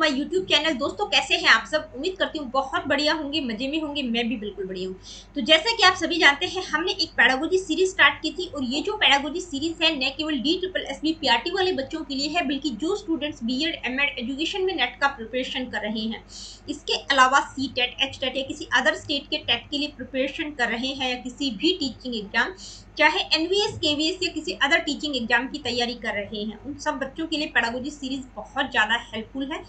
My YouTube channel. दोस्तों कैसे हैं आप सब? उम्मीद करती हूँ बहुत बढ़िया होंगे, मजे में होंगे। मैं भी बिल्कुल बढ़िया हूँ। तो जैसा कि आप सभी जानते हैं, हमने एक पेडागोजी सीरीज स्टार्ट की थी और ये जो पेडागोजी सीरीज है न केवल DSSB PRT वाले बच्चों के लिए है, बल्कि जो स्टूडेंट्स बीएड एमएड एजुकेशन में नेट का प्रिपरेशन कर रहे हैं, इसके अलावा CTET HTET या किसी अदर स्टेट के टेट के लिए प्रिपरेशन कर रहे हैं, या किसी भी टीचिंग एग्जाम चाहे NVS KVS या किसी अदर टीचिंग एग्जाम की तैयारी कर रहे हैं, उन सब बच्चों के लिए पेडागोजी सीरीज बहुत ज़्यादा हेल्पफुल है।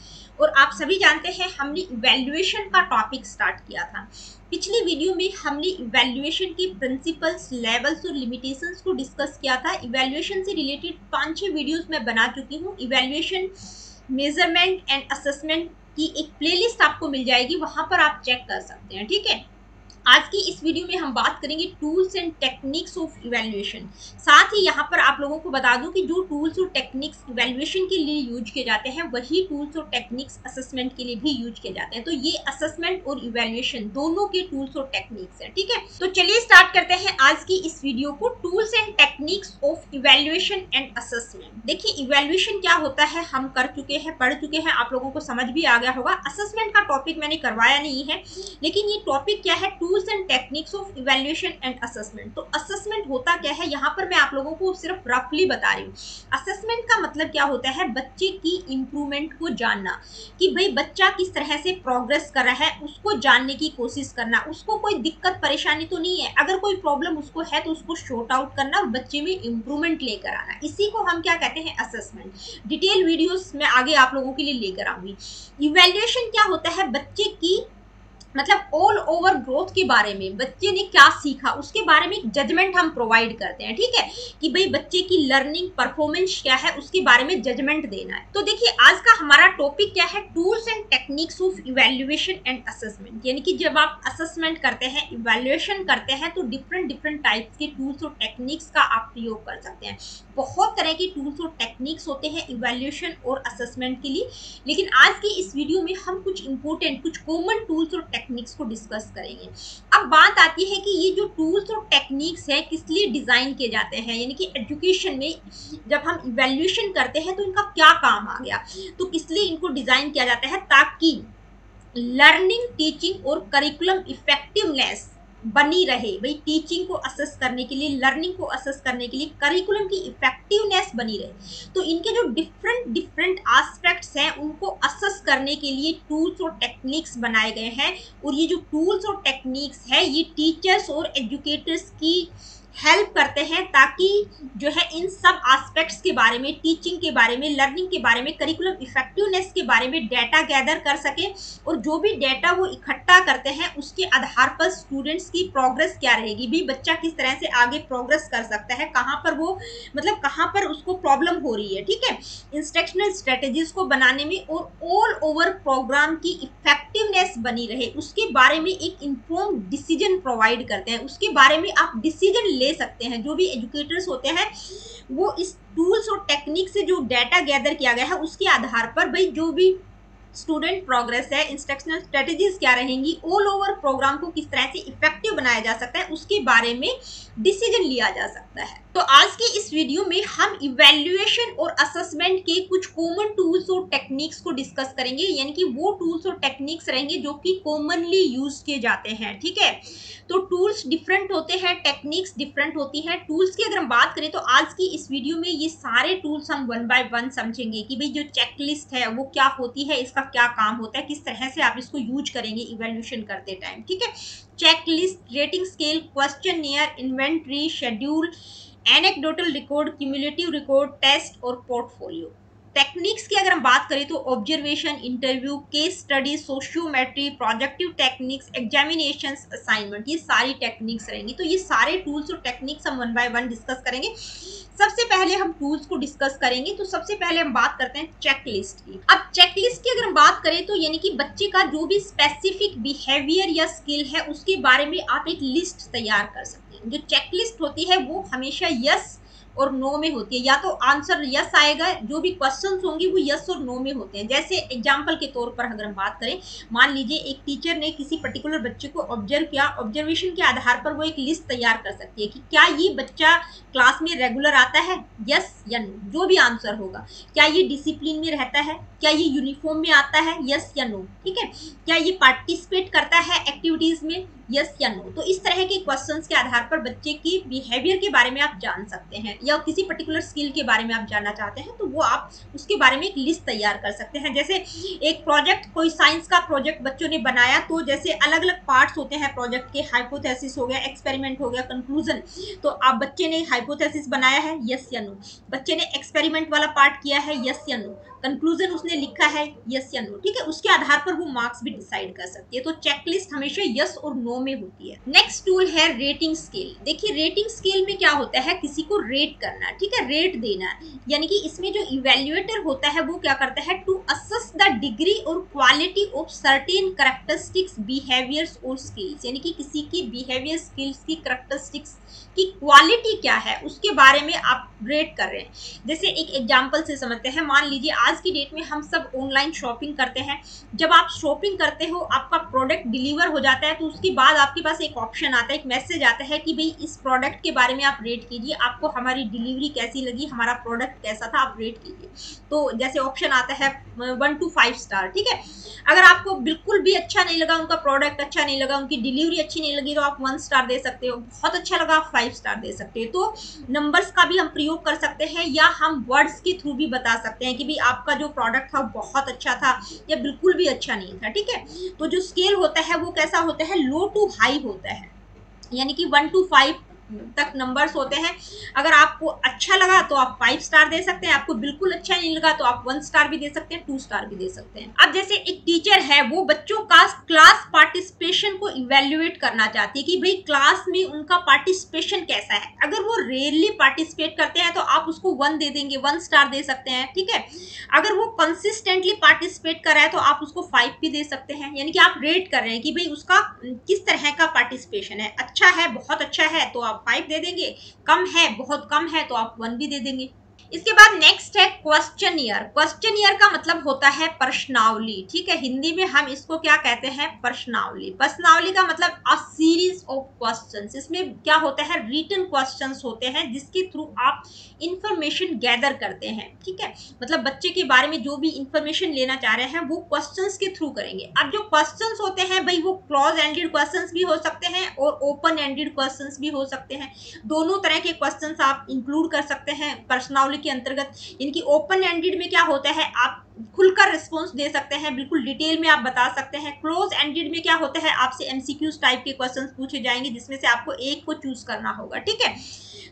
और आप सभी जानते हैं हमने इवैल्यूएशन का टॉपिक स्टार्ट किया था। पिछली वीडियो में हमने इवैल्यूएशन के प्रिंसिपल्स, लेवल्स और लिमिटेशंस को डिस्कस किया था। इवैल्यूएशन से रिलेटेड 5-6 वीडियोस मैं बना चुकी हूँ। इवैल्यूएशन, मेजरमेंट एंड असेसमेंट की एक प्लेलिस्ट आपको मिल जाएगी, वहां पर आप चेक कर सकते हैं। ठीक है, आज की इस वीडियो में हम बात करेंगे tools and techniques of evaluation. साथ ही यहाँ पर आप लोगों को बता दूं कि जो टूल्स और टेक्निक्स इवैल्यूएशन के लिए यूज किए जाते हैं, वही टूल्स और टेक्निक्स असेसमेंट के लिए भी यूज किए जाते हैं। तो ये असेसमेंट और इवैल्यूएशन दोनों के टूल्स और टेक्निक्स हैं। ठीक है, तो चलिए स्टार्ट करते हैं आज की इस वीडियो को, tools and techniques of evaluation and assessment. देखिए, इवैल्यूएशन क्या होता है हम कर चुके हैं, पढ़ चुके हैं, आप लोगों को समझ भी आ गया होगा। असेसमेंट का टॉपिक मैंने करवाया नहीं है, लेकिन ये टॉपिक क्या है, tools and techniques of evaluation and assessment. तो असेसमेंट होता क्या है, यहाँ पर मैं आप लोगों को सिर्फ रफली बता रही हूँ। असेसमेंट का मतलब क्या होता है, बच्चे की इंप्रूवमेंट को जानना, कि भाई बच्चा किस तरह से प्रोग्रेस कर रहा है, उसको जानने की कोशिश करना, उसको कोई दिक्कत परेशानी तो नहीं है, अगर कोई प्रॉब्लम उसको है तो उसको शॉर्ट आउट करना और बच्चे में इंप्रूवमेंट लेकर आना, इसी को हम क्या कहते हैं, असेसमेंट। डिटेल वीडियोस मैं आगे आप लोगों के लिए लेकर आऊंगी। इवैल्यूएशन क्या होता है, बच्चे की मतलब ऑल ओवर ग्रोथ के बारे में, बच्चे ने क्या सीखा उसके बारे में एक जजमेंट हम प्रोवाइड करते हैं। ठीक है, कि भाई बच्चे की लर्निंग परफॉर्मेंस क्या है, उसके बारे में जजमेंट देना है। तो देखिए, आज का हमारा टॉपिक क्या है, tools and techniques of evaluation and assessment. यानी कि जब आप असेसमेंट करते हैं, इवैल्यूएशन करते हैं, तो डिफरेंट डिफरेंट टाइप्स के टूल्स और टेक्निक्स का आप प्रयोग कर सकते हैं। बहुत तरह के टूल्स और टेक्निक्स होते हैं इवैल्यूएशन और असेसमेंट के लिए, लेकिन आज की इस वीडियो में हम कुछ इंपॉर्टेंट, कुछ कॉमन टूल्स और टेक्निक्स को डिस्कस करेंगे। अब बात आती है कि ये जो टूल्स और टेक्निक्स हैं किस लिए डिजाइन किए जाते हैं, यानी कि एजुकेशन में जब हम इवैल्यूएशन करते हैं तो इनका क्या काम आ गया, तो किस लिए इनको डिजाइन किया जाता है, ताकि लर्निंग, टीचिंग और करिकुलम इफेक्टिवनेस बनी रहे। भाई टीचिंग को असेस करने के लिए, लर्निंग को असेस करने के लिए, करिकुलम की इफेक्टिवनेस बनी रहे। तो इनके जो डिफरेंट डिफरेंट एस्पेक्ट्स हैं उनको असेस करने के लिए टूल्स और टेक्निक्स बनाए गए हैं। और ये जो टूल्स और टेक्निक्स है, ये टीचर्स और एजुकेटर्स की हेल्प करते हैं, ताकि जो है इन सब एस्पेक्ट्स के बारे में, टीचिंग के बारे में, लर्निंग के बारे में, करिकुलम इफेक्टिवनेस के बारे में डेटा गैदर कर सके। और जो भी डेटा वो इकट्ठा करते हैं उसके आधार पर स्टूडेंट्स की प्रोग्रेस क्या रहेगी, भी बच्चा किस तरह से आगे प्रोग्रेस कर सकता है, कहाँ पर वो मतलब कहाँ पर उसको प्रॉब्लम हो रही है। ठीक है, इंस्ट्रक्शनल स्ट्रेटेजीज को बनाने में और ऑल ओवर प्रोग्राम की इफेक्टिवनेस बनी रहे, उसके बारे में एक इन्फॉर्म डिसीजन प्रोवाइड करते हैं। उसके बारे में आप डिसीजन ले सकते हैं। जो भी एजुकेटर्स होते हैं वो इस टूल्स और टेक्निक से जो डाटा गैदर किया गया है उसके आधार पर, भाई जो भी स्टूडेंट प्रोग्रेस है, इंस्ट्रक्शनल स्ट्रेटेजीज क्या रहेंगी, ऑल ओवर प्रोग्राम को किस तरह से इफेक्टिव बनाया जा सकता है, उसके बारे में डिसीजन लिया जा सकता है। तो आज के इस वीडियो में हम इवैल्यूएशन और असेसमेंट के कुछ कॉमन टूल्स और टेक्निक्स को डिस्कस करेंगे, यानी कि वो टूल्स और टेक्निक्स रहेंगे जो कि कॉमनली यूज किए जाते हैं। ठीक है, तो टूल्स डिफरेंट होते हैं, टेक्निक्स डिफरेंट होती हैं। टूल्स की अगर हम बात करें तो आज की इस वीडियो में ये सारे टूल्स हम वन बाय वन समझेंगे, कि भाई जो चेकलिस्ट है वो क्या होती है, इसका क्या काम होता है, किस तरह से आप इसको यूज करेंगे इवैल्यूएशन करते टाइम। ठीक है, checklist, rating scale, questionnaire, inventory, schedule, anecdotal record, cumulative record, test और पोर्टफोलियो। टेक्निक्स की अगर हम बात करें तो observation, interview, case study, sociometry, projective techniques, examinations, assignment, ये सारी टेक्निक्स रहेंगी। तो ये सारे टूल्स और टेक्निक्स हम वन बाय वन डिस्कस करेंगे। सबसे पहले हम टूल्स को डिस्कस करेंगे, तो सबसे पहले हम बात करते हैं चेकलिस्ट की। अब चेकलिस्ट की अगर हम बात करें तो यानी कि बच्चे का जो भी स्पेसिफिक बिहेवियर या स्किल है उसके बारे में आप एक लिस्ट तैयार कर सकते हैं। जो चेकलिस्ट होती है वो हमेशा यस और नो में होती है, या तो आंसर यस आएगा, जो भी क्वेश्चंस होंगे वो यस और नो में होते हैं। जैसे एग्जांपल के तौर पर अगर हम बात करें, मान लीजिए एक टीचर ने किसी पर्टिकुलर बच्चे को ऑब्जर्व किया, ऑब्जर्वेशन के आधार पर वो एक लिस्ट तैयार कर सकती है कि क्या ये बच्चा क्लास में रेगुलर आता है, यस या नो, जो भी आंसर होगा। क्या ये डिसिप्लिन में रहता है, क्या ये यूनिफॉर्म में आता है, यस या नो, ठीक है। क्या ये पार्टिसिपेट करता है एक्टिविटीज में, यस या नो। तो इस तरह के क्वेश्चंस के आधार पर बच्चे की बिहेवियर के बारे में आप जान सकते हैं, या किसी पर्टिकुलर स्किल के बारे में आप जानना चाहते हैं तो वो आप उसके बारे में एक लिस्ट तैयार कर सकते हैं। जैसे एक प्रोजेक्ट, कोई साइंस का प्रोजेक्ट बच्चों ने बनाया, तो जैसे अलग अलग पार्ट्स होते हैं प्रोजेक्ट के, हाइपोथेसिस हो गया, एक्सपेरिमेंट हो गया, कंक्लूजन। तो आप बच्चे ने हाइपोथेसिस बनाया है, यस या नो, बच्चे ने एक्सपेरिमेंट वाला पार्ट किया है, यस या नो, कंक्लूजन उसने लिखा है, यस या नो, ठीक है। उसके आधार पर वो मार्क्स भी डिसाइड कर सकती है। तो चेकलिस्ट हमेशा यस और नो में होती है। नेक्स्ट टूल है रेटिंग स्केल। देखिए रेटिंग स्केल में क्या होता है, किसी को रेट करना, ठीक है, रेट देना, यानी कि इसमें जो इवेल्युएटर होता है वो क्या करता है, टू असेस द डिग्री और quality of certain characteristics, behaviours और स्किल्स, यानी कि किसी की बिहेवियर, स्किल्स की, कैरेक्टरिस्टिक्स की क्वालिटी क्या है उसके बारे में आप रेट कर रहे हैं। जैसे एक एग्जांपल से समझते हैं, मान लीजिए आज की डेट में हम सब ऑनलाइन शॉपिंग करते हैं। जब आप शॉपिंग करते हो, आपका प्रोडक्ट डिलीवर हो जाता है, तो उसके बाद आपके पास एक ऑप्शन आता है, एक मैसेज आता है कि भाई इस प्रोडक्ट के बारे में आप रेट कीजिए, आपको हमारी डिलीवरी कैसी लगी, हमारा प्रोडक्ट कैसा था, आप रेट कीजिए। तो जैसे ऑप्शन आता है 1 to 5 स्टार, ठीक है। अगर आपको बिल्कुल भी अच्छा नहीं लगा, उनका प्रोडक्ट अच्छा नहीं लगा, उनकी डिलीवरी अच्छी नहीं लगी, तो आप 1 स्टार दे सकते हो। बहुत अच्छा लगा, आप 5 स्टार दे सकते हो। तो नंबर्स का भी हम प्रयोग कर सकते हैं, या हम वर्ड्स के थ्रू भी बता सकते हैं कि भाई आपका जो प्रोडक्ट था बहुत अच्छा था या बिल्कुल भी अच्छा नहीं था, ठीक है। तो जो स्केल होता है वो कैसा होता है, लो टू हाई होता है, यानी कि 1 to 5 तक नंबर्स होते हैं। अगर आपको अच्छा लगा तो आप 5 स्टार दे सकते हैं, आपको बिल्कुल अच्छा नहीं लगा तो आप 1 स्टार भी दे सकते हैं, 2 स्टार भी दे सकते हैं। अब जैसे एक टीचर है, वो बच्चों का क्लास पार्टिसिपेशन को इवेल्युएट करना चाहती है कि भाई क्लास में उनका पार्टिसिपेशन कैसा है। अगर वो रेयरली पार्टिसिपेट करते हैं तो आप उसको 1 दे देंगे, 1 स्टार दे सकते हैं, ठीक है। अगर वो कंसिस्टेंटली पार्टिसिपेट कर रहा है तो आप उसको 5 भी दे सकते हैं, यानी कि आप रेट कर रहे हैं कि भाई उसका किस तरह का पार्टिसिपेशन है, अच्छा है, बहुत अच्छा है तो आप 5 दे देंगे, कम है, बहुत कम है तो आप 1 भी दे देंगे। इसके बाद नेक्स्ट है क्वेश्चन ईयर। क्वेश्चन ईयर का मतलब होता है प्रश्नावली, ठीक है। हिंदी में हम इसको क्या कहते हैं, प्रश्नावली। प्रश्नावली का मतलब अ सीरीज ऑफ क्वेश्चंस। इसमें क्या होता है, रिटन क्वेश्चंस होते हैं जिसके थ्रू आप इंफॉर्मेशन गैदर करते हैं, ठीक है। मतलब बच्चे के बारे में जो भी इंफॉर्मेशन लेना चाह रहे हैं वो क्वेश्चंस के थ्रू करेंगे। अब जो क्वेश्चंस होते हैं भाई, वो क्लोज एंडेड क्वेश्चंस भी हो सकते हैं और ओपन एंडेड क्वेश्चंस भी हो सकते हैं। दोनों तरह के क्वेश्चंस आप इंक्लूड कर सकते हैं प्रश्नावली के अंतर्गत। इनकी ओपन एंडेड में क्या होता है, आप खुलकर रिस्पॉन्स दे सकते हैं, बिल्कुल डिटेल में आप बता सकते हैं। क्लोज एंडेड में क्या होता है, आपसे एमसीक्यूज टाइप के क्वेश्चंस पूछे जाएंगे जिसमें से आपको एक को चूज करना होगा, ठीक है।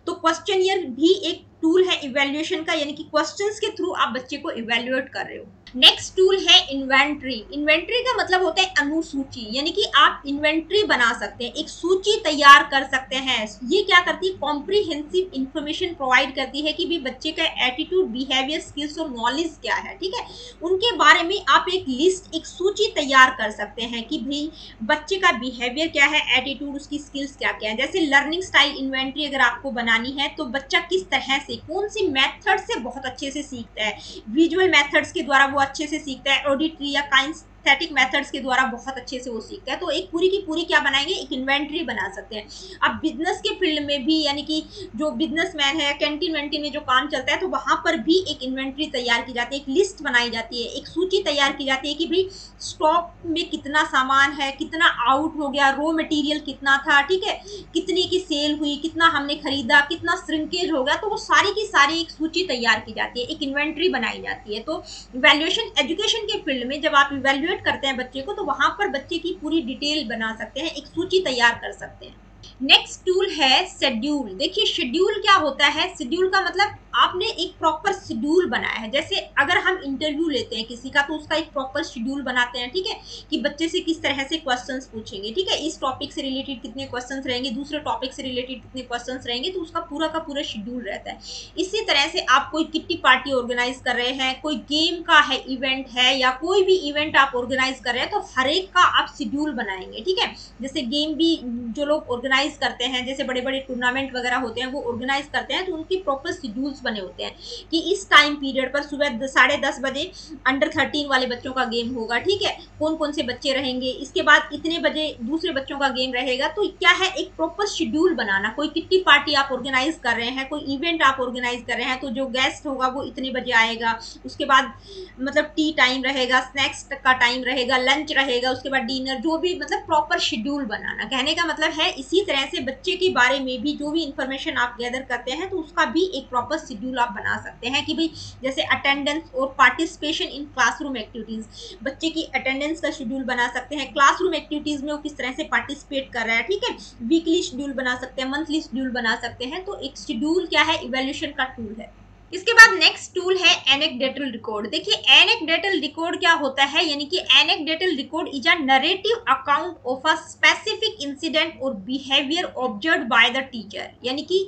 तो क्वेश्चन ईयर भी एक टूल है इवैल्यूएशन का, यानी कि क्वेश्चंस के थ्रू आप बच्चे को इवैल्यूएट कर रहे हो। नेक्स्ट टूल है इन्वेंट्री। इन्वेंट्री का मतलब होता है अनुसूची, यानी कि आप इन्वेंट्री बना सकते हैं, एक सूची तैयार कर सकते हैं। ये क्या करती है, कॉम्प्रिहेंसिव इंफॉर्मेशन प्रोवाइड करती है कि भी बच्चे का एटीट्यूड, बिहेवियर, स्किल्स और नॉलेज क्या है, ठीक है। उनके बारे में आप एक लिस्ट, एक सूची तैयार कर सकते हैं कि भाई बच्चे का बिहेवियर क्या है, एटीट्यूड, उसकी स्किल्स क्या क्या है। जैसे लर्निंग स्टाइल इन्वेंट्री अगर आपको बनानी है तो बच्चा किस तरह से, कौन सी मेथड से बहुत अच्छे से सीखता है। विजुअल मेथड्स के द्वारा वो अच्छे से सीखता है, ऑडिटरी या काइनेस्थेटिक मेथड्स के द्वारा बहुत अच्छे से वो सीखता है। तो एक पूरी की पूरी क्या बनाएंगे, एक इन्वेंट्री बना सकते हैं। अब बिजनेस के फील्ड में भी, यानी कि जो बिजनेसमैन है, कैंटीन वेंटीन में जो काम चलता है, तो वहां पर भी एक इन्वेंट्री तैयार की जाती है, एक लिस्ट बनाई जाती है, एक सूची तैयार की जाती है कि भाई स्टॉक में कितना सामान है, कितना आउट हो गया, रॉ मटेरियल कितना था, ठीक है, कितनी की सेल हुई, कितना हमने खरीदा, कितना श्रिंकेज हो गया। तो वो सारी की सारी एक सूची तैयार की जाती है, एक इन्वेंट्री बनाई जाती है। तो इवैल्यूएशन, एजुकेशन के फील्ड में जब आप इवैल्यूएट करते हैं बच्चे को, तो वहां पर बच्चे की पूरी डिटेल बना सकते हैं, एक सूची तैयार कर सकते हैं। नेक्स्ट टूल है शेड्यूल। देखिए शेड्यूल क्या होता है, शेड्यूल का मतलब आपने एक प्रॉपर शेड्यूल बनाया है। जैसे अगर हम इंटरव्यू लेते हैं किसी का तो उसका एक प्रॉपर शेड्यूल बनाते हैं, ठीक है, कि बच्चे से किस तरह से क्वेश्चंस पूछेंगे, ठीक है, इस टॉपिक से रिलेटेड कितने क्वेश्चंस रहेंगे, दूसरे टॉपिक से रिलेटेड कितने क्वेश्चंस रहेंगे, तो उसका पूरा का पूरा शेड्यूल रहता है। इसी तरह से आप कोई किट्टी पार्टी ऑर्गेनाइज कर रहे हैं, कोई गेम का है इवेंट है, या कोई भी इवेंट आप ऑर्गेनाइज कर रहे हैं, तो हर एक का आप शेड्यूल बनाएंगे, ठीक है। जैसे गेम भी जो लोग ऑर्गेनाइज करते हैं, जैसे बड़े बड़े टूर्नामेंट वगैरह होते हैं वो ऑर्गेनाइज करते हैं, तो उनकी प्रॉपर शेड्यूल्स बने होते हैं कि इस टाइम पीरियड पर सुबह 10:30 बजे अंडर 13 वाले बच्चों का गेम होगा, ठीक है, कौन कौन से बच्चे रहेंगे, इसके बाद इतने बजे दूसरे बच्चों का गेम रहेगा। तो क्या है, एक प्रॉपर शेड्यूल बनाना। कोई किट्टी पार्टी आप ऑर्गेनाइज कर रहे हैं, कोई इवेंट आप ऑर्गेनाइज कर रहे हैं, तो जो गेस्ट होगा वो इतने बजे आएगा, उसके बाद मतलब टी टाइम रहेगा, स्नैक्स का टाइम रहेगा, लंच रहेगा, उसके बाद डिनर, जो भी मतलब प्रॉपर शेड्यूल बनाना। कहने का मतलब है इसी तरह से बच्चे के बारे में भी जो भी इंफॉर्मेशन आप गैदर करते हैं तो उसका भी एक प्रॉपर शेड्यूल आप बना सकते हैं कि भाई जैसे अटेंडेंस और पार्टिसिपेशन इन क्लासरूम एक्टिविटीज, बच्चे की अटेंडेंस का शेड्यूल बना सकते हैं, क्लासरूम एक्टिविटीज में वो किस तरह से पार्टिसिपेट कर रहा है, ठीक है, वीकली शेड्यूल बना सकते हैं, मंथली शेड्यूल बना सकते हैं। तो एक शेड्यूल क्या है, इवैल्यूएशन का टूल है। इसके बाद नेक्स्ट टूल है एनेक्डोटल रिकॉर्ड। देखिए एनेक्डोटल रिकॉर्ड क्या होता है, यानी कि anecdotal record is a narrative account of a specific incident और behaviour observed by the teacher. यानी कि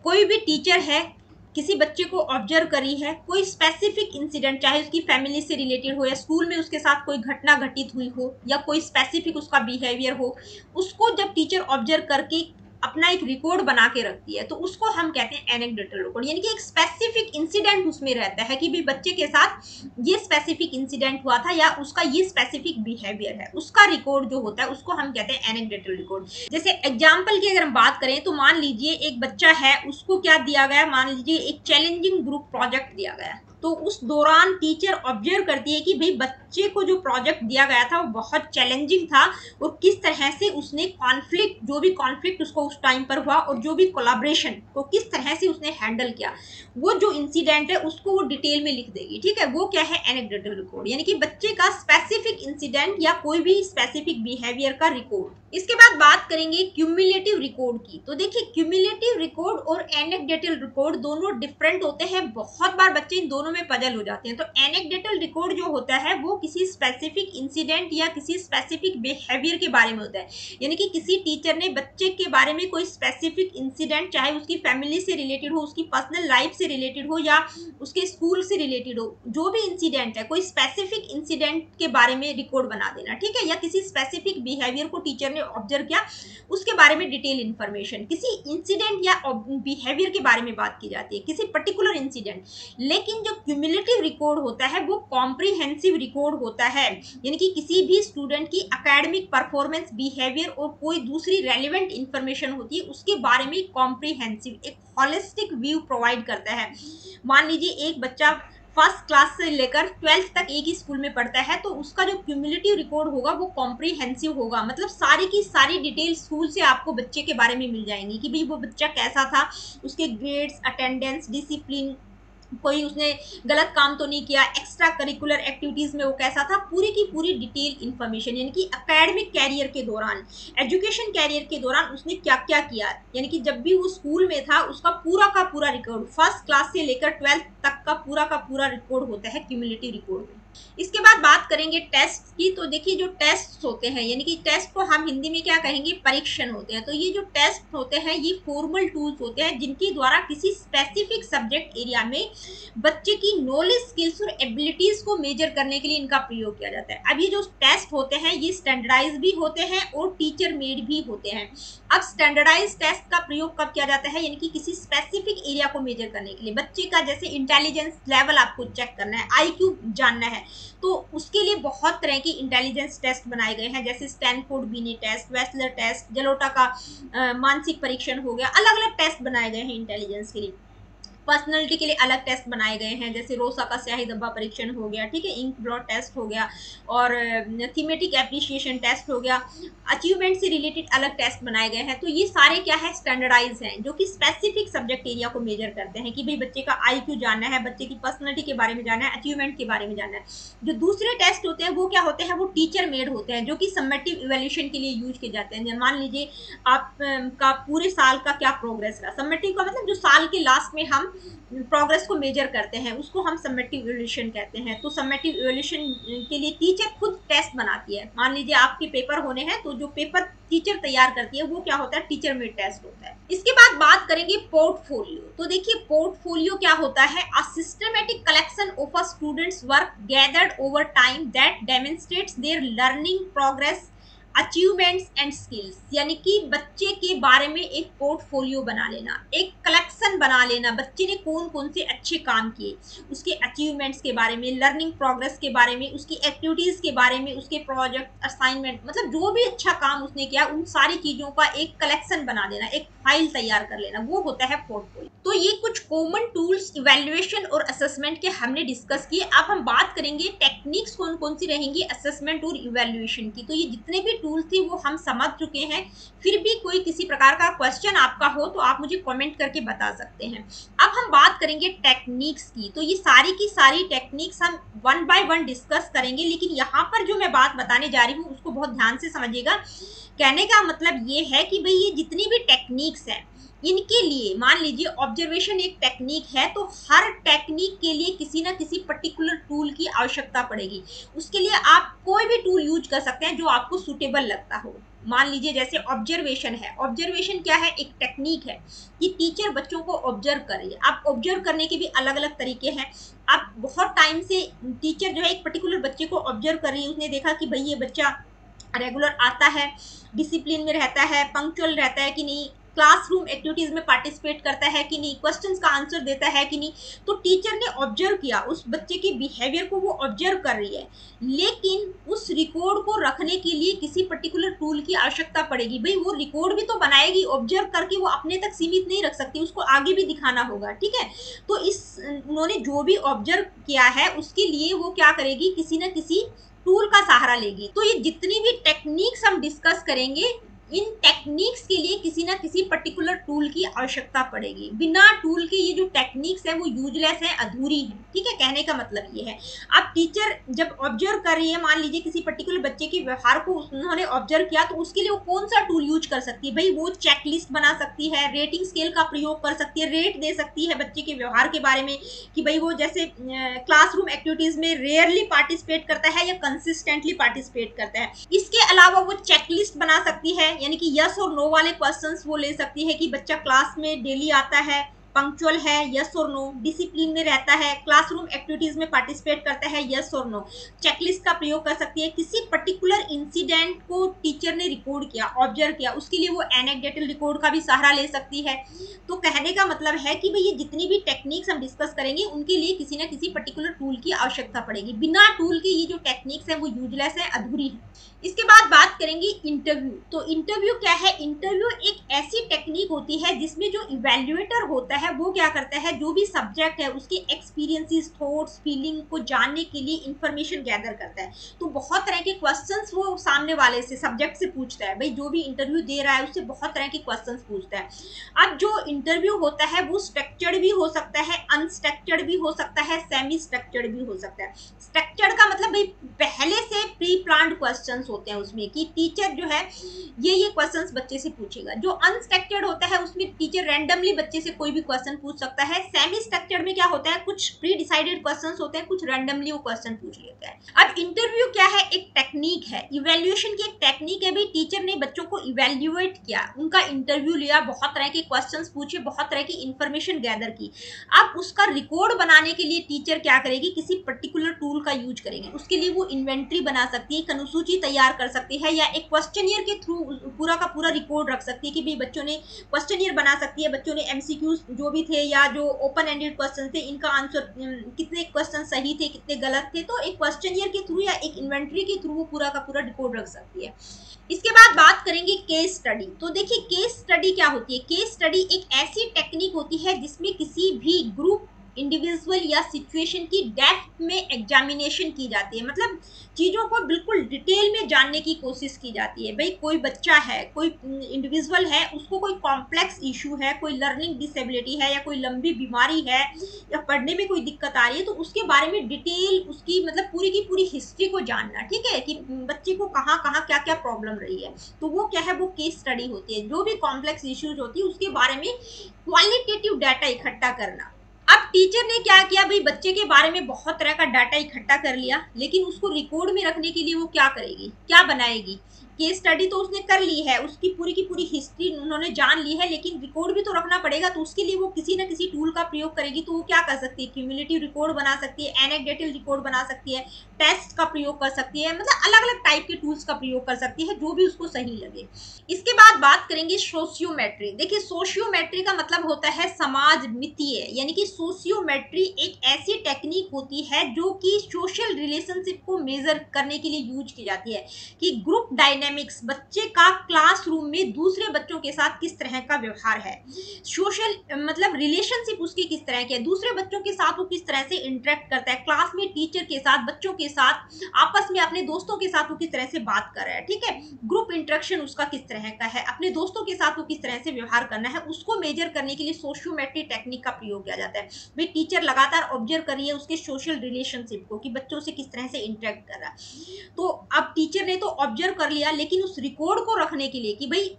कोई भी टीचर है, किसी बच्चे को ऑब्जर्व करी है, कोई स्पेसिफिक इंसिडेंट, चाहे उसकी फैमिली से रिलेटेड हो या स्कूल में उसके साथ कोई घटना घटित हुई हो या कोई स्पेसिफिक उसका बिहेवियर हो, उसको जब टीचर ऑब्जर्व करके अपना एक रिकॉर्ड बना के रखती है तो उसको हम कहते हैं एनेक्डोटल रिकॉर्ड। यानी कि एक स्पेसिफिक इंसिडेंट उसमें रहता है कि भी बच्चे के साथ ये स्पेसिफिक इंसिडेंट हुआ था या उसका ये स्पेसिफिक बिहेवियर है, उसका रिकॉर्ड जो होता है उसको हम कहते हैं एनेक्डोटल रिकॉर्ड। जैसे एग्जाम्पल की अगर हम बात करें तो मान लीजिए एक बच्चा है, उसको क्या दिया गया, मान लीजिए एक चैलेंजिंग ग्रुप प्रोजेक्ट दिया गया, तो उस दौरान टीचर ऑब्जर्व करती है कि भाई बच्चे को जो प्रोजेक्ट दिया गया था वो बहुत चैलेंजिंग था और किस तरह से उसने कॉन्फ्लिक्ट, जो भी कॉन्फ्लिक्ट उसको उस टाइम पर हुआ और जो भी कोलैबोरेशन को किस तरह से उसने हैंडल किया, वो जो इंसिडेंट है उसको वो डिटेल में लिख देगी, ठीक है, वो क्या है एनेक्डोटल रिकॉर्ड। यानी कि बच्चे का स्पेसिफिक इंसिडेंट या कोई भी स्पेसिफिक बिहेवियर का रिकॉर्ड। इसके बाद बात करेंगे क्यूमुलेटिव रिकॉर्ड की। तो देखिए क्यूमुलेटिव रिकॉर्ड और एनेक्डोटल रिकॉर्ड दोनों डिफरेंट होते हैं, बहुत बार बच्चे इन दोनों में पजल हो जाते हैं। तो एनेक्डोटल रिकॉर्ड जो होता है वो किसी स्पेसिफिक इंसिडेंट या किसी स्पेसिफिक बिहेवियर के बारे में होता है, यानी कि किसी टीचर ने बच्चे के बारे में कोई स्पेसिफिक इंसिडेंट, चाहे उसकी फैमिली से रिलेटेड हो, उसकी पर्सनल लाइफ से रिलेटेड हो या उसके स्कूल से रिलेटेड हो, जो भी इंसिडेंट है कोई स्पेसिफिक इंसिडेंट के बारे में रिकॉर्ड बना देना, ठीक है, या किसी स्पेसिफिक बिहेवियर को टीचर ने ऑब्जर्व किया उसके बारे में डिटेल इंफॉर्मेशन, किसी इंसिडेंट या बिहेवियर के बारे में बात की जाती है, किसी पर्टिकुलर इंसिडेंट। लेकिन जो क्यूमुलेटिव रिकॉर्ड होता है वो कॉम्प्रिहेंसिव रिकॉर्ड होता है, यानी कि किसी भी स्टूडेंट की एकेडमिक परफॉर्मेंस, बिहेवियर और कोई दूसरी रेलिवेंट इंफॉर्मेशन होती है उसके बारे में कॉम्प्रिहेंसिव, एक होलिस्टिक व्यू प्रोवाइड करता है। मान लीजिए एक बच्चा फर्स्ट क्लास से लेकर 12th तक एक ही स्कूल में पढ़ता है तो उसका जो क्यूमुलेटिव रिकॉर्ड होगा वो कॉम्प्रिहेंसिव होगा, मतलब सारी की सारी डिटेल स्कूल से आपको बच्चे के बारे में मिल जाएंगी कि भाई वो बच्चा कैसा था, उसके ग्रेड्स, अटेंडेंस, डिसिप्लिन, कोई उसने गलत काम तो नहीं किया, एक्स्ट्रा करिकुलर एक्टिविटीज में वो कैसा था, पूरी की पूरी डिटेल इंफॉर्मेशन। यानी कि एकेडमिक कैरियर के दौरान, एजुकेशन कैरियर के दौरान उसने क्या क्या किया, यानी कि जब भी वो स्कूल में था उसका पूरा का पूरा रिकॉर्ड, फर्स्ट क्लास से लेकर 12th तक का पूरा रिकॉर्ड होता है क्यूमुलेटिव रिकॉर्ड में। इसके बाद बात करेंगे टेस्ट की। तो देखिए जो टेस्ट होते हैं, यानी कि टेस्ट को हम हिंदी में क्या कहेंगे, परीक्षण होते हैं। तो ये जो टेस्ट होते हैं ये फॉर्मल टूल्स होते हैं जिनके द्वारा किसी स्पेसिफिक सब्जेक्ट एरिया में बच्चे की नॉलेज, स्किल्स और एबिलिटीज को मेजर करने के लिए इनका प्रयोग किया जाता है। अब ये जो टेस्ट होते हैं ये स्टैंडर्डाइज भी होते हैं और टीचर मेड भी होते हैं। अब स्टैंडर्डाइज टेस्ट का प्रयोग कब किया जाता है, यानी कि किसी स्पेसिफिक एरिया को मेजर करने के लिए, बच्चे का जैसे इंटेलिजेंस लेवल आपको चेक करना है, आईक्यू जानना है, तो उसके लिए बहुत तरह की इंटेलिजेंस टेस्ट बनाए गए हैं, जैसे स्टैनफोर्ड बीने टेस्ट, वेस्लर टेस्ट, जलोटा का मानसिक परीक्षण हो गया, अलग अलग टेस्ट बनाए गए हैं इंटेलिजेंस के लिए। पर्सनैलिटी के लिए अलग टेस्ट बनाए गए हैं, जैसे रोसा का स्याही धब्बा परीक्षण हो गया, ठीक है, इंक ब्लॉट टेस्ट हो गया और थीमेटिक एप्रिसिएशन टेस्ट हो गया, अचीवमेंट से रिलेटेड अलग टेस्ट बनाए गए हैं। तो ये सारे क्या है, स्टैंडर्डाइज हैं, जो कि स्पेसिफिक सब्जेक्ट एरिया को मेजर करते हैं कि भाई बच्चे का आईक्यू जानना है, बच्चे की पर्सनैलिटी के बारे में जानना है, अचीवमेंट के बारे में जानना है। जो दूसरे टेस्ट होते हैं वो क्या होते हैं, वो टीचर मेड होते हैं, जो कि समेटिव इवैल्यूएशन के लिए यूज किए जाते हैं। मान लीजिए आप का पूरे साल का क्या प्रोग्रेस रहा, समेटिव का मतलब जो साल के लास्ट में हम प्रोग्रेस को मेजर करते हैं, उसको हम समेटिव इवैल्यूएशन कहते हैं। तो समेटिव इवैल्यूएशन के लिए टीचर खुद टेस्ट बनाती है। मान लीजिए आपके पेपर होने हैं, तो जो पेपर टीचर तैयार करती है वो क्या होता है, टीचर मेड टेस्ट होता है। इसके बाद बात करेंगे पोर्टफोलियो। तो देखिए पोर्टफोलियो क्या होता है, a systematic collection of a students work gathered over time that demonstrates there learning progress, achievements and skills. यानी कि बच्चे के बारे में एक पोर्टफोलियो बना लेना, एक कलेक्शन बना लेना, बच्चे ने कौन कौन से अच्छे काम किए, उसके अचीवमेंट्स के बारे में, लर्निंग प्रोग्रेस के बारे में, उसकी एक्टिविटीज के बारे में, उसके प्रोजेक्ट असाइनमेंट, मतलब जो भी अच्छा काम उसने किया उन सारी चीजों का एक कलेक्शन बना देना, एक फाइल तैयार कर लेना, वो होता है पोर्टफोलियो। तो ये कुछ कॉमन टूल्स इवैल्यूएशन और असेसमेंट के हमने डिस्कस किए। अब हम बात करेंगे टेक्निक्स कौन कौन सी रहेंगी असेसमेंट और इवैल्यूएशन की। तो ये जितने भी टूल्स थी वो हम समझ चुके हैं। फिर भी कोई किसी प्रकार का क्वेश्चन आपका हो तो आप मुझे कमेंट करके बता सकते हैं। अब हम बात करेंगे टेक्निक्स की। तो ये सारी की सारी टेक्निक्स हम वन बाय वन डिस्कस करेंगे, लेकिन यहाँ पर जो मैं बात बताने जा रही हूँ उसको बहुत ध्यान से समझिएगा। कहने का मतलब ये है कि भाई ये जितनी भी टेक्निक्स हैं इनके लिए, मान लीजिए ऑब्जर्वेशन एक टेक्निक है, तो हर टेक्निक के लिए किसी ना किसी पर्टिकुलर टूल की आवश्यकता पड़ेगी। उसके लिए आप कोई भी टूल यूज कर सकते हैं जो आपको सूटेबल लगता हो। मान लीजिए जैसे ऑब्जर्वेशन है, ऑब्जर्वेशन क्या है, एक टेक्निक है कि टीचर बच्चों को ऑब्जर्व करे। आप ऑब्जर्व करने के भी अलग अलग तरीके हैं। आप बहुत टाइम से टीचर जो है एक पर्टिकुलर बच्चे को ऑब्जर्व कर रही है, उसने देखा कि भाई ये बच्चा रेगुलर आता है, डिसिप्लिन में रहता है, पंक्चुअल रहता है कि नहीं, क्लासरूम एक्टिविटीज में पार्टिसिपेट करता है कि नहीं, क्वेश्चंस का आंसर देता है कि नहीं। तो टीचर ने ऑब्जर्व किया, उस बच्चे के बिहेवियर को वो ऑब्जर्व कर रही है, लेकिन उस रिकॉर्ड को रखने के लिए किसी पर्टिकुलर टूल की आवश्यकता पड़ेगी। भाई वो रिकॉर्ड भी तो बनाएगी, ऑब्जर्व करके वो अपने तक सीमित नहीं रख सकती, उसको आगे भी दिखाना होगा, ठीक है। तो उन्होंने जो भी ऑब्जर्व किया है उसके लिए वो क्या करेगी, किसी न किसी टूल का सहारा लेगी। तो ये जितनी भी टेक्निक्स हम डिस्कस करेंगे, इन टेक्निक्स के लिए किसी ना किसी पर्टिकुलर टूल की आवश्यकता पड़ेगी। बिना टूल के ये जो टेक्निक्स है वो यूजलेस है, अधूरी है, ठीक है। कहने का मतलब ये है, अब टीचर जब ऑब्जर्व कर रही है, मान लीजिए किसी पर्टिकुलर बच्चे के व्यवहार को उन्होंने ऑब्जर्व किया, तो उसके लिए वो कौन सा टूल यूज कर सकती है, भाई वो चेकलिस्ट बना सकती है, रेटिंग स्केल का प्रयोग कर सकती है, रेट दे सकती है बच्चे के व्यवहार के बारे में कि भाई वो जैसे क्लासरूम एक्टिविटीज में रेयरली पार्टिसिपेट करता है या कंसिस्टेंटली पार्टिसिपेट करता है। इसके अलावा वो चेकलिस्ट बना सकती है, यानी कि यस और नो वाले क्वेश्चंस वो ले सकती है कि बच्चा क्लास में डेली आता है, पंक्चुअल है, यस और नो, डिसिप्लिन में रहता है, क्लासरूम एक्टिविटीज में पार्टिसिपेट करता है, यस और नो। चेकलिस्ट का प्रयोग कर सकती है। किसी पर्टिकुलर इंसिडेंट को टीचर ने रिकॉर्ड किया, ऑब्जर्व किया, उसके लिए वो एनेक्डोटल रिकॉर्ड का भी सहारा ले सकती है। तो कहने का मतलब है कि भाई ये जितनी भी टेक्निक्स हम डिस्कस करेंगे उनके लिए किसी ना किसी पर्टिकुलर टूल की आवश्यकता पड़ेगी। बिना टूल के ये जो टेक्निक्स है वो यूजलेस है, अधूरी है। इसके बाद बात करेंगे इंटरव्यू। तो इंटरव्यू क्या है, इंटरव्यू एक ऐसी टेक्निक होती है जिसमें जो इवैल्यूएटर होता है वो क्या करता है, जो भी सब्जेक्ट है उसके एक्सपीरियंसेस, थॉट्स, फीलिंग को जानने के लिए इंफॉर्मेशन गैदर करता है। तो बहुत तरह के क्वेश्चंस वो सामने वाले से, सब्जेक्ट से पूछता है। भाई जो भी इंटरव्यू दे रहा है उससे बहुत तरह के क्वेश्चंस पूछता है। अब जो इंटरव्यू होता है वो स्ट्रक्चर्ड भी हो सकता है, अनस्ट्रक्चर्ड भी हो सकता है, सेमी स्ट्रक्चर्ड भी हो सकता है। स्ट्रक्चर्ड का मतलब भाई पहले से प्री प्लान्ड क्वेश्चंस होते हैं उसमें, कि टीचर जो है ये क्वेश्चंस बच्चे से पूछेगा। जो अनस्ट्रक्चर्ड होता है उसमें टीचर रैंडमली बच्चे से कोई भी क्वेश्चन पूछ सकता है। सेमी स्ट्रक्चर्ड में क्या होता है, कुछ प्री डिसाइडेड क्वेश्चंस होते हैं, कुछ रैंडमली वो क्वेश्चन पूछ लेता है। अब इंटरव्यू क्या है, एक टेक्निक है, इवैल्यूएशन की एक टेक्निक है। भाई टीचर ने बच्चों को इवैल्यूएट किया, उनका इंटरव्यू लिया, बहुत तरह के क्वेश्चंस पूछे, बहुत तरह की इंफॉर्मेशन गैदर की। अब उसका रिकॉर्ड बनाने के लिए टीचर क्या करेगी, किसी पर्टिकुलर टूल का यूज करेगी। उसके लिए वो इन्वेंट्री बना सकती है, एक अनुसूची तैयार कर सकती है, या एक क्वेश्चनियर के थ्रू पूरा का पूरा रिकॉर्ड रख सकती है कि भाई बच्चों ने क्वेश्चनियर बना सकती है, बच्चों ने एमसीक्यूज जो भी थे या जो ओपन एंडेड क्वेश्चन थे इनका आंसर, कितने क्वेश्चन सही थे, कितने गलत थे, तो एक क्वेश्चनियर के थ्रू या एक इन्वेंट्री के थ्रू वो पूरा का पूरा रिकॉर्ड रख सकती है। इसके बाद बात करेंगे केस स्टडी। तो देखिए केस स्टडी क्या होती है, केस स्टडी एक ऐसी टेक्निक होती है जिसमें किसी भी ग्रुप, इंडिविजुअल या सिचुएशन की डेप्थ में एग्जामिनेशन की जाती है। मतलब चीज़ों को बिल्कुल डिटेल में जानने की कोशिश की जाती है। भाई कोई बच्चा है, कोई इंडिविजुअल है, उसको कोई कॉम्प्लेक्स इशू है, कोई लर्निंग डिसेबिलिटी है, या कोई लंबी बीमारी है, या पढ़ने में कोई दिक्कत आ रही है, तो उसके बारे में डिटेल, उसकी मतलब पूरी की पूरी हिस्ट्री को जानना, ठीक है, कि बच्चे को कहाँ कहाँ क्या क्या प्रॉब्लम रही है, तो वो क्या है, वो केस स्टडी होती है। जो भी कॉम्प्लेक्स इश्यूज होती है उसके बारे में क्वालिटेटिव डाटा इकट्ठा करना, अब टीचर ने क्या किया भाई, बच्चे के बारे में बहुत तरह का डाटा इकट्ठा कर लिया, लेकिन उसको रिकॉर्ड में रखने के लिए वो क्या करेगी, क्या बनाएगी। केस स्टडी तो उसने कर ली है, उसकी पूरी की पूरी हिस्ट्री उन्होंने जान ली है, लेकिन रिकॉर्ड भी तो रखना पड़ेगा। तो उसके लिए वो किसी न किसी टूल का प्रयोग करेगी। तो वो क्या कर सकती है, क्यूमुलेटिव रिकॉर्ड बना सकती है, एनेक्डोटल रिकॉर्ड बना सकती है, टेस्ट का प्रयोग कर सकती है, मतलब अलग अलग टाइप के टूल्स का प्रयोग कर सकती है, जो भी उसको सही लगे। इसके बाद बात करेंगे सोशियोमेट्री। देखिए सोशियोमेट्री का मतलब होता है समाज मितीय, यानी कि सोशियोमेट्री एक ऐसी टेक्निक होती है जो कि सोशल रिलेशनशिप को मेजर करने के लिए यूज की जाती है, कि ग्रुप डायनेमिक्स, बच्चे का क्लासरूम में दूसरे बच्चों के साथ किस तरह का व्यवहार है, सोशल मतलब रिलेशनशिप उसकी किस तरह की है, दूसरे बच्चों के साथ वो किस तरह से इंटरेक्ट करता है, क्लास में टीचर के साथ, बच्चों के साथ, आपस में अपने दोस्तों के साथ वो किस तरह से बात कर रहा है, ठीक है, ग्रुप इंटरेक्शन उसका किस तरह का है, अपने दोस्तों के साथ वो किस तरह से व्यवहार करना है, उसको मेजर करने के लिए सोशियोमेट्री टेक्निक का प्रयोग किया जाता है। भाई टीचर लगातार ऑब्जर्व कर रही है उसके सोशल रिलेशनशिप को, कि बच्चों से किस तरह से इंटरेक्ट कर रहा है। तो अब टीचर ने तो ऑब्जर्व कर लिया, लेकिन उस रिकॉर्ड को रखने के लिए, कि भाई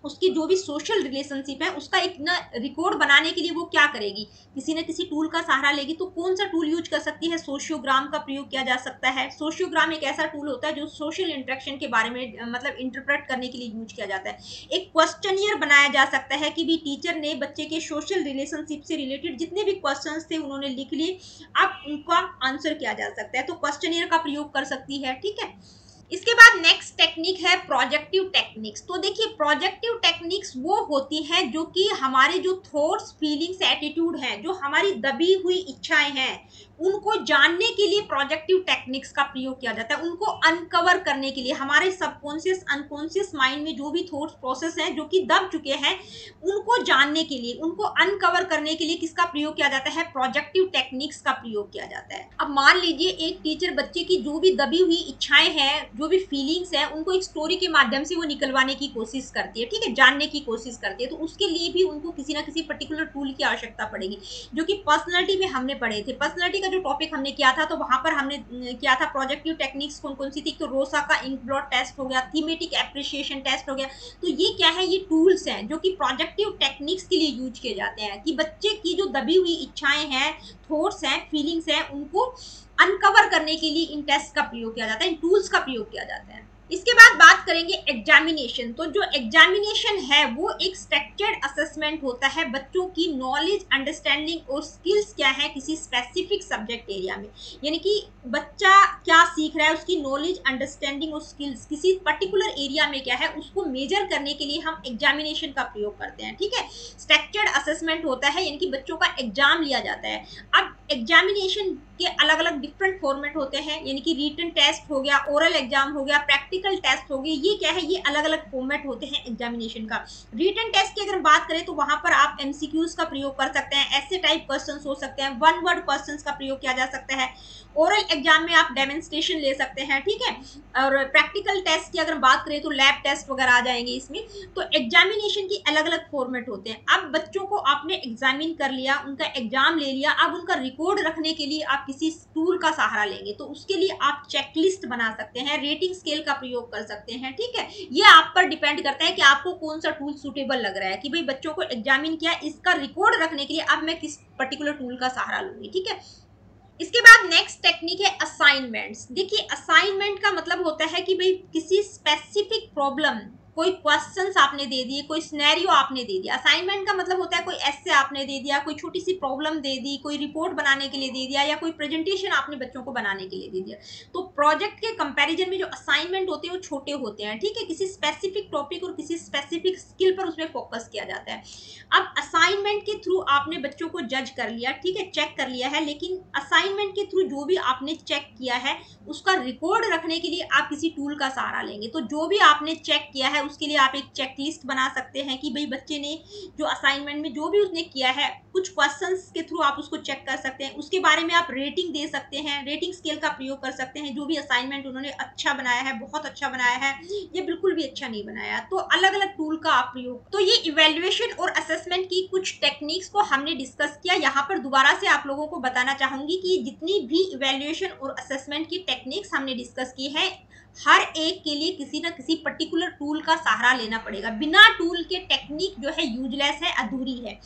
उसकी जो भी सोशल रिलेशनशिप है उसका एक ना रिकॉर्ड बनाने के लिए वो क्या करेगी, किसी न किसी टूल का सहारा लेगी। तो कौन सा टूल यूज कर सकती है, सोशियोग्राम का प्रयोग किया जा सकता है। सोशियोग्राम एक ऐसा टूल होता है जो सोशल इंटरेक्शन के बारे में मतलब इंटरप्रेट करने के लिए यूज किया जाता है। एक क्वेश्चनियर बनाया जा सकता है कि भी टीचर ने बच्चे के सोशल रिलेशनशिप से रिलेटेड जितने भी क्वेश्चन थे उन्होंने लिख लिए, अब उनका आंसर किया जा सकता है, तो क्वेश्चनियर का प्रयोग कर सकती है, ठीक है। इसके बाद नेक्स्ट टेक्निक है प्रोजेक्टिव टेक्निक्स। तो देखिए प्रोजेक्टिव टेक्निक्स वो होती हैं जो कि हमारे जो थॉट्स, फीलिंग्स, एटीट्यूड हैं, जो हमारी दबी हुई इच्छाएं हैं, उनको जानने के लिए प्रोजेक्टिव टेक्निक्स का प्रयोग किया जाता है, उनको अनकवर करने के लिए। हमारे सबकॉन्शियस अनकॉन्शियस माइंड में जो भी थॉट्स प्रोसेस हैं जो कि दब चुके हैं, उनको जानने के लिए, उनको अनकवर करने के लिए किसका प्रयोग किया जाता है, प्रोजेक्टिव टेक्निक्स का प्रयोग किया जाता है। अब मान लीजिए एक टीचर बच्चे की जो भी दबी हुई इच्छाएं हैं, जो भी फीलिंग्स हैं, उनको एक स्टोरी के माध्यम से वो निकलवाने की कोशिश करती है, ठीक है, जानने की कोशिश करती है। तो उसके लिए भी उनको किसी ना किसी पर्टिकुलर टूल की आवश्यकता पड़ेगी, जो कि पर्सनैलिटी में हमने पढ़े थे। पर्सनैलिटी का जो टॉपिक हमने किया था, तो वहां पर हमने किया था प्रोजेक्टिव टेक्निक्स कौन कौन सी थी। तो रोसा का इंक ब्लॉट टेस्ट हो गया, थीमेटिक एप्रिसिएशन टेस्ट हो गया। तो ये क्या है, ये टूल्स हैं जो कि प्रोजेक्टिव टेक्निक्स के लिए यूज किए जाते हैं, कि बच्चे की जो दबी हुई इच्छाएं हैं, थॉट्स हैं, फीलिंग्स हैं, उनको अनकवर करने के लिए इन टेस्ट का प्रयोग किया जाता है, इन टूल्स का प्रयोग किया जाता है। इसके बाद बात करेंगे एग्जामिनेशन। तो जो एग्जामिनेशन है वो एक स्ट्रक्चर्ड असेसमेंट होता है बच्चों की नॉलेज, अंडरस्टैंडिंग और स्किल्स क्या है किसी स्पेसिफिक सब्जेक्ट एरिया में, यानी कि बच्चा क्या सीख रहा है, उसकी नॉलेज, अंडरस्टैंडिंग और स्किल्स किसी पर्टिकुलर एरिया में क्या है, उसको मेजर करने के लिए हम एग्जामिनेशन का प्रयोग करते हैं, ठीक है। स्ट्रक्चर्ड असेसमेंट होता है, यानी कि बच्चों का एग्जाम लिया जाता है। अब एग्जामिनेशन के अलग अलग डिफरेंट फॉर्मेट होते हैं, यानी कि रिटन टेस्ट हो गया, ओरल एग्जाम हो गया, प्रैक्टिकल टेस्ट हो गया। ये क्या है, ये अलग अलग फॉर्मेट होते हैं एग्जामिनेशन का। रिटन टेस्ट की अगर बात करें तो वहां पर आप एमसीक्यूज का प्रयोग कर सकते हैं, ऐसे टाइप क्वेश्चंस हो सकते हैं, वन वर्ड क्वेश्चंस का प्रयोग किया जा सकता है। ओरल एग्जाम में आप डेमोन्स्ट्रेशन ले सकते हैं, ठीक है। और प्रैक्टिकल टेस्ट की अगर बात करें तो लैब टेस्ट वगैरह आ जाएंगे इसमें। तो एग्जामिनेशन की अलग अलग फॉर्मेट होते हैं। अब बच्चों को आपने एग्जामिन कर लिया, उनका एग्जाम ले लिया, अब उनका रिकॉर्ड रखने के लिए आप किसी टूल का सहारा लेंगे। तो उसके लिए आप चेकलिस्ट बना सकते हैं, रेटिंग स्केल का प्रयोग कर सकते हैं, ठीक है। ये आप पर डिपेंड करता है कि आपको कौन सा टूल सूटेबल लग रहा है, कि भाई बच्चों को एग्जामिन किया, इसका रिकॉर्ड रखने के लिए अब मैं किस पर्टिकुलर टूल का सहारा लूंगी, ठीक है। इसके बाद नेक्स्ट टेक्निक है असाइनमेंट्स। देखिए असाइनमेंट का मतलब होता है कि भाई किसी स्पेसिफिक प्रॉब्लम, कोई क्वेश्चंस आपने दे दिए, कोई सिनेरियो आपने दे दिया। असाइनमेंट का मतलब होता है कोई ऐसे आपने दे दिया, कोई छोटी सी प्रॉब्लम दे दी, कोई रिपोर्ट बनाने के लिए दे दिया, या कोई प्रेजेंटेशन आपने बच्चों को बनाने के लिए दे दिया। तो प्रोजेक्ट के कंपैरिजन में जो असाइनमेंट होते हैं वो छोटे होते हैं, ठीक है। किसी स्पेसिफिक टॉपिक और किसी स्पेसिफिक स्किल पर उसमें फोकस किया जाता है। अब असाइनमेंट के थ्रू आपने बच्चों को जज कर लिया, ठीक है, चेक कर लिया है, लेकिन असाइनमेंट के थ्रू जो भी आपने चेक किया है उसका रिकॉर्ड रखने के लिए आप किसी टूल का सहारा लेंगे। तो जो भी आपने चेक किया है उसके लिए आप एक चेकलिस्ट बना सकते हैं, कि भाई बच्चे ने जो असाइनमेंट में जो भी उसने किया है, कुछ क्वेश्चंस के थ्रू आप उसको चेक कर सकते हैं। उसके बारे में आप रेटिंग दे सकते हैं, रेटिंग स्केल का प्रयोग कर सकते हैं। जो भी असाइनमेंट उन्होंने अच्छा बनाया है, बहुत अच्छा बनाया है, ये बिल्कुल भी अच्छा नहीं बनाया, तो अलग अलग टूल का आप प्रयोग। तो ये इवेल्युएशन और असेसमेंट की कुछ टेक्निक्स को हमने डिस्कस किया। यहाँ पर दोबारा से आप लोगों को बताना चाहूंगी कि जितनी भी इवेल्युएशन और असेसमेंट की टेक्निक्स हमने डिस्कस की है, हर एक के लिए किसी ना किसी पर्टिकुलर टूल का सहारा लेना पड़ेगा। बिना टूल के टेक्निक जो है यूजलेस है, अधूरी है।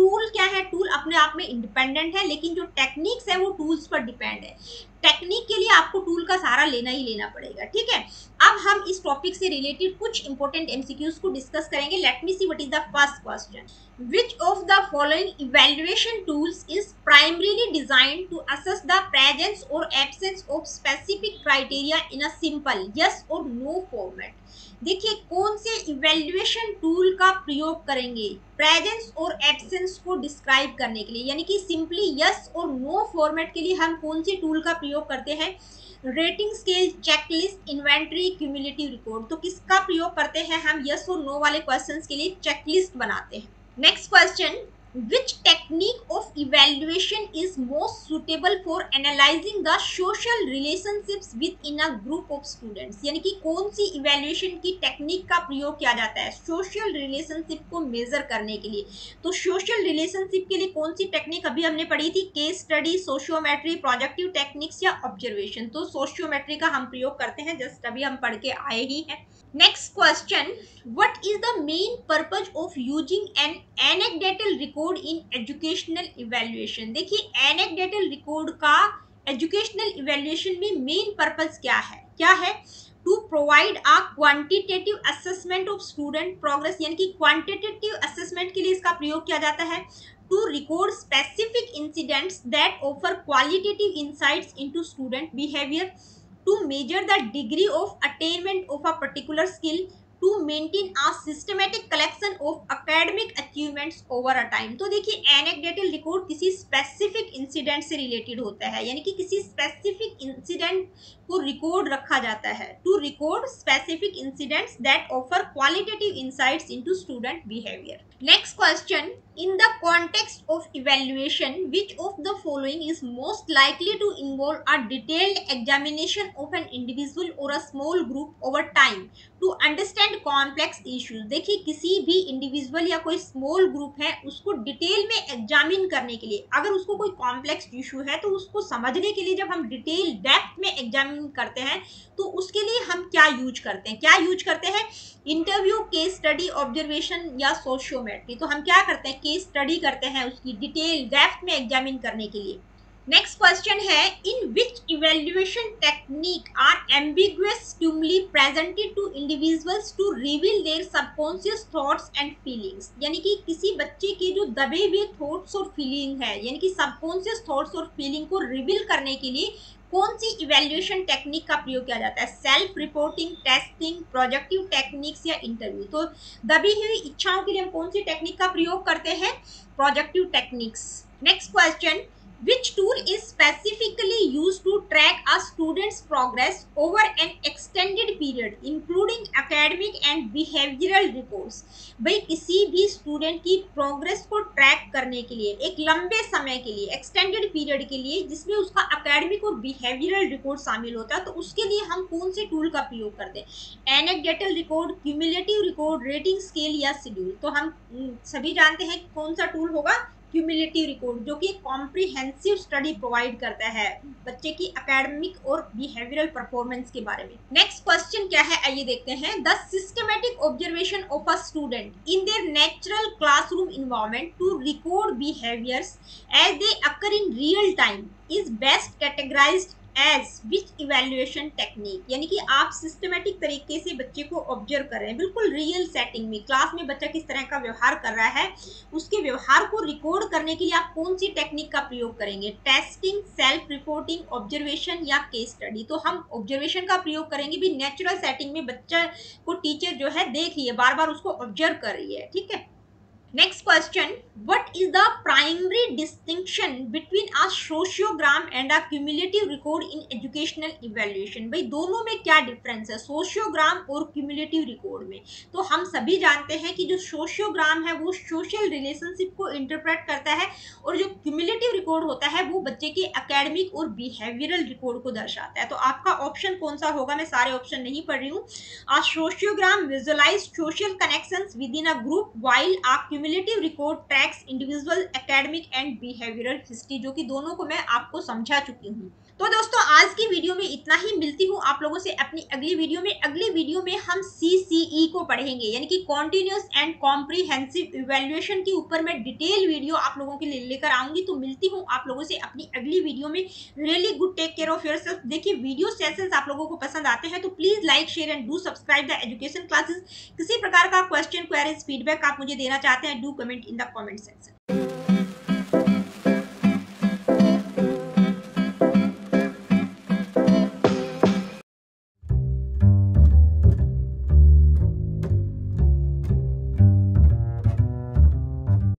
टूल क्या है, टूल अपने आप में इंडिपेंडेंट है, लेकिन जो टेक्निक्स है वो टूल्स पर डिपेंड है। टेक्निक के लिए आपको टूल का सहारा लेना ही लेना पड़ेगा, ठीक है। अब हम इस टॉपिक से रिलेटेड कुछ इंपॉर्टेंट एमसीक्यूज को डिस्कस करेंगे। Let me see what is the first question. Which of the following evaluation tools is primarily designed to assess the presence or absence of specific criteria in a simple yes or no format? देखिए कौन से evaluation tool का प्रयोग करेंगे presence और absence को describe करने के लिए, यानी कि सिंपली यस और नो फॉर्मेट के लिए हम कौन से टूल का प्रयोग करते हैं? Rating scale, checklist, inventory, cumulative record. तो किसका प्रयोग करते हैं हम? यस और नो वाले क्वेश्चंस के लिए चेकलिस्ट बनाते हैं। Next question, which technique of evaluation is most suitable for analyzing the social relationships within a group of students? यानी कि कौन सी इवेल्युएशन की टेक्निक का प्रयोग किया जाता है सोशल रिलेशनशिप को मेजर करने के लिए? तो सोशल रिलेशनशिप के लिए कौन सी टेक्निक अभी हमने पढ़ी थी? Case study, sociometry, projective techniques या ऑब्जर्वेशन? तो सोशियोमेट्री का हम प्रयोग करते हैं, जस्ट अभी हम पढ़ के आए ही हैं। Next question, what is the main purpose of using an anecdotal record in educational evaluation? देखिए anecdotal record का educational evaluation में main purpose क्या है? To provide a quantitative assessment of student progress, यानी कि quantitative assessment के लिए इसका प्रयोग किया जाता है। To record specific incidents that offer qualitative insights into student behavior, to measure the degree of attainment of a particular skill, to maintain a systematic collection of academic achievements over a time। तो देखिए anecdotal record किसी specific incident से related होता है, यानी कि किसी specific incident को रिकॉर्ड रखा जाता है। To record specific incidents that offer qualitative insights into student behaviour. Next question, in the context of evaluation, which of the following is most likely to involve a detailed examination of an individual or a small group over time to understand complex issues? देखिए किसी भी individual या कोई small group है उसको detail में examine करने के लिए, अगर उसको कोई कॉम्प्लेक्स इशू है तो उसको समझने के लिए जब हम डिटेल डेप्थ में एग्जामिन करते हैं तो उसके लिए हम क्या यूज करते हैं? इंटरव्यू, केस स्टडी, ऑब्जर्वेशन या सोशियोमेट्री? तो हम क्या करते हैं? केस स्टडी करते हैं उसकी डिटेल डेप्थ में एग्जामिन करने के लिए। नेक्स्ट क्वेश्चन है, in which evaluation technique are ambiguous stimuli presented to individuals to reveal their subconscious thoughts and feelings? यानी कि किसी बच्चे के जो दबे हुए थॉट्स और फीलिंग है, यानी कि सबकॉन्शियस थॉट्स और फीलिंग को रिवील करने के लिए कौन सी इवेल्युएशन टेक्निक का प्रयोग किया जाता है? Self reporting, testing, projective techniques या इंटरव्यू? तो दबी हुई इच्छाओं के लिए हम कौन सी टेक्निक का प्रयोग करते हैं? Projective techniques. Next question, which tool is specifically used to track a student's progress over an extended period including academic and behavioral reports? भाई किसी भी स्टूडेंट की प्रोग्रेस को ट्रैक करने के लिए एक लंबे समय के लिए, एक्सटेंडेड पीरियड के लिए, जिसमें उसका एकेडमिक और बिहेवियरल रिकॉर्ड शामिल होता है, तो उसके लिए हम कौन से टूल का प्रयोग करते हैं? Anecdotal record, cumulative record, rating scale या शेड्यूल? तो हम सभी जानते हैं कौन सा टूल होगा? क्यूमुलेटिव रिकॉर्ड, जो कि कॉम्प्रिहेंसिव स्टडी प्रोवाइड करता है बच्चे की एकेडमिक और बिहेवियरल परफॉर्मेंस के बारे में। नेक्स्ट क्वेश्चन क्या है, आइए देखते हैं। The systematic observation of a student in their natural classroom environment to record behaviours as they occur in real time is best categorised as which evaluation technique? यानी कि आप सिस्टमेटिक तरीके से बच्चे को ऑब्जर्व कर रहे हैं, बिल्कुल रियल सेटिंग में, क्लास में बच्चा किस तरह का व्यवहार कर रहा है, उसके व्यवहार को रिकॉर्ड करने के लिए आप कौन सी टेक्निक का प्रयोग करेंगे? टेस्टिंग, सेल्फ रिपोर्टिंग, ऑब्जर्वेशन या केस स्टडी? तो हम ऑब्जर्वेशन का प्रयोग करेंगे भी। नेचुरल सेटिंग में बच्चा को टीचर जो है देख रही है, बार बार उसको ऑब्जर्व कर रही है, ठीक है। Next question, what is the primary distinction between a sociogram and a cumulative record in educational evaluation? भाई दोनों में क्या डिफरेंस है सोशियोग्राम और क्यूमुलेटिव रिकॉर्ड में? तो हम सभी जानते हैं कि जो सोशियोग्राम है वो सोशल रिलेशनशिप को इंटरप्रेट करता है और जो क्यूमुलेटिव रिकॉर्ड होता है वो बच्चे के एकेडमिक और बिहेवियरल रिकॉर्ड को दर्शाता है। तो आपका ऑप्शन कौन सा होगा? मैं सारे ऑप्शन नहीं पढ़ रही हूँ। A sociogram visualize social connections within a group while a cumulative record tracks individual academic and behavioural history, जो कि दोनों को मैं आपको समझा चुकी हूँ। तो दोस्तों आज की वीडियो में इतना ही, मिलती हूँ आप लोगों से अपनी अगली वीडियो में। अगली वीडियो में हम CCE को पढ़ेंगे, यानी कि कॉन्टिन्यूस एंड कॉम्प्रिहेंसिव इवैल्यूएशन के ऊपर मैं डिटेल वीडियो आप लोगों के लिए लेकर आऊंगी। तो मिलती हूँ आप लोगों से अपनी अगली वीडियो में। Really good, take care of yourself. देखिए वीडियो सेशंस आप लोगों को पसंद आते हैं तो please like share and do subscribe the education classes. किसी प्रकार का क्वेश्चन, क्वेरीज, फीडबैक आप मुझे देना चाहते हैं, do comment in the comment section.